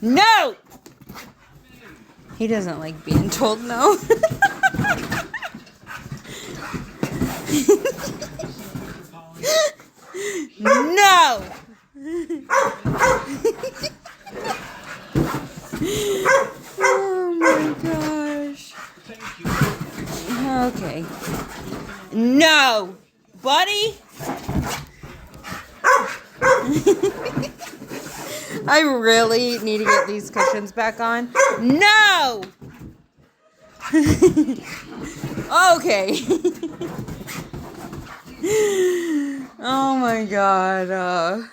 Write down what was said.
No! He doesn't like being told no. No! Oh my gosh. Okay. No! Buddy? I really need to get these cushions back on. No! Okay. Oh my god.